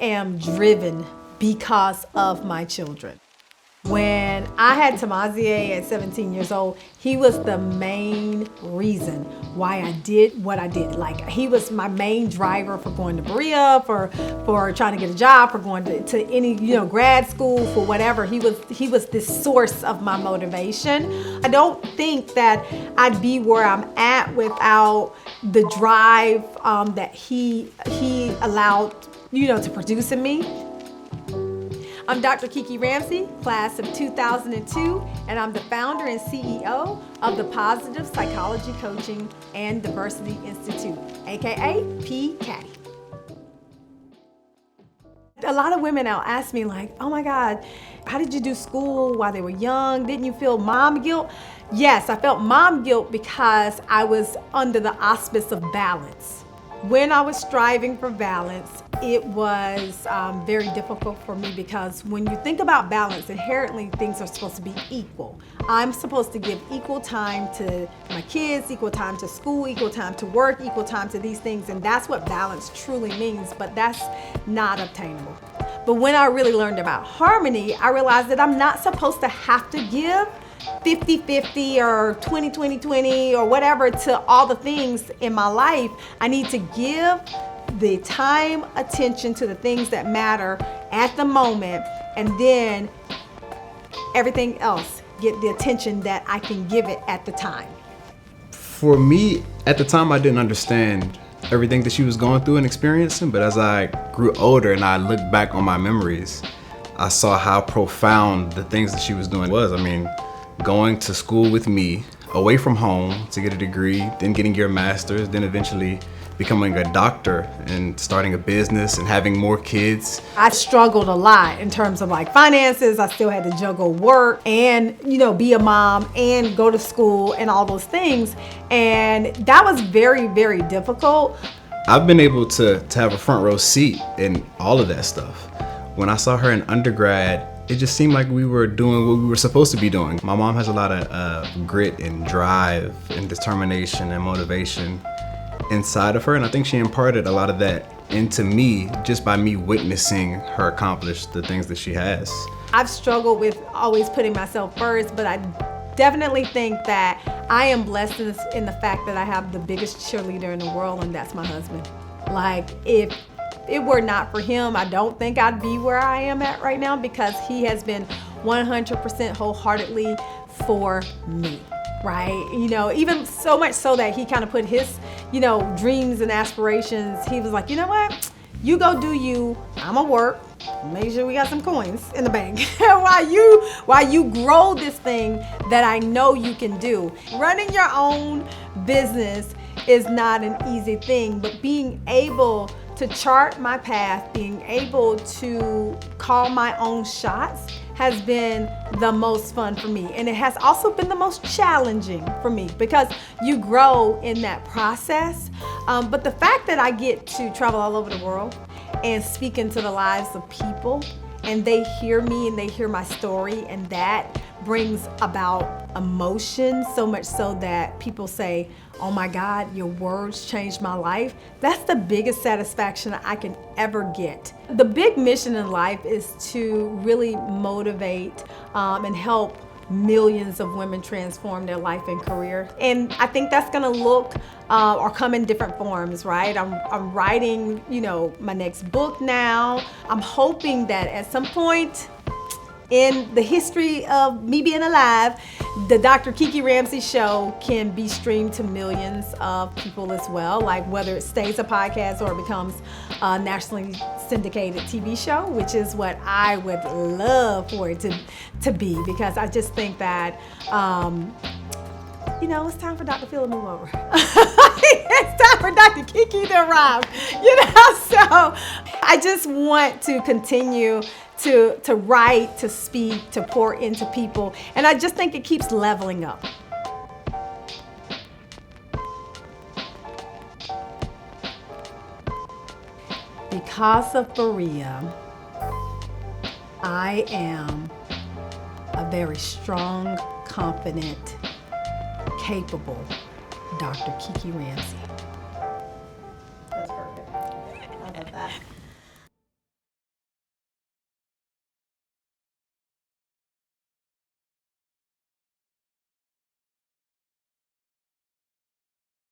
am driven because of my children. When I had Tamazier at 17 years old, he was the main reason why I did what I did. Like, he was my main driver for going to Berea, for trying to get a job, for going to any, grad school, for whatever. He was this source of my motivation. I don't think that I'd be where I'm at without the drive that he allowed, to produce in me. I'm Dr. Kiki Ramsey, class of 2002, and I'm the founder and CEO of the Positive Psychology Coaching and Diversity Institute, aka PCADI. A lot of women now ask me like, oh my God, how did you do school while they were young? Didn't you feel mom guilt? Yes, I felt mom guilt because I was under the auspice of balance. When I was striving for balance, it was very difficult for me because when you think about balance, inherently things are supposed to be equal. I'm supposed to give equal time to my kids, equal time to school, equal time to work, equal time to these things, and that's what balance truly means, but that's not obtainable. But when I really learned about harmony, I realized that I'm not supposed to have to give 50-50 or 20-20-20 or whatever to all the things in my life. I need to give the time, attention to the things that matter at the moment, and then everything else get the attention that I can give it at the time. For me, at the time I didn't understand everything that she was going through and experiencing, but as I grew older and I looked back on my memories, I saw how profound the things that she was doing was. I mean, going to school with me, away from home to get a degree, then getting your master's, then eventually becoming a doctor and starting a business and having more kids. I struggled a lot in terms of like finances. I still had to juggle work and, be a mom and go to school and all those things. And that was very, very difficult. I've been able to have a front row seat in all of that stuff. When I saw her in undergrad, it just seemed like we were doing what we were supposed to be doing. My mom has a lot of grit and drive and determination and motivation inside of her, and I think she imparted a lot of that into me just by me witnessing her accomplish the things that she has. I've struggled with always putting myself first, but I definitely think that I am blessed in the fact that I have the biggest cheerleader in the world, and that's my husband. Like, if it were not for him, I don't think I'd be where I am at right now, because he has been 100% wholeheartedly for me, right? Even so much so that he kind of put his, dreams and aspirations. He was like, you know what? You go do you. I'ma work. Make sure we got some coins in the bank while you grow this thing that I know you can do. Running your own business is not an easy thing, but being able to chart my path, being able to call my own shots has been the most fun for me. And it has also been the most challenging for me because you grow in that process. But the fact that I get to travel all over the world and speak into the lives of people, and they hear me and they hear my story, and that brings about emotion, so much so that people say, oh my God, your words changed my life. That's the biggest satisfaction I can ever get. The big mission in life is to really motivate and help millions of women transform their life and career. And I think that's gonna look or come in different forms, right? I'm writing, my next book now. I'm hoping that at some point in the history of me being alive, the Dr. Kiki Ramsey show can be streamed to millions of people as well, like whether it stays a podcast or it becomes a nationally syndicated TV show, which is what I would love for it to be, because I just think that it's time for Dr. Phil to move over. It's time for Dr. Kiki to arrive, so I just want to continue to write, to speak, to pour into people, and I just think it keeps leveling up. Because of Berea, I am a very strong, confident, capable Dr. Kiki Ramsey.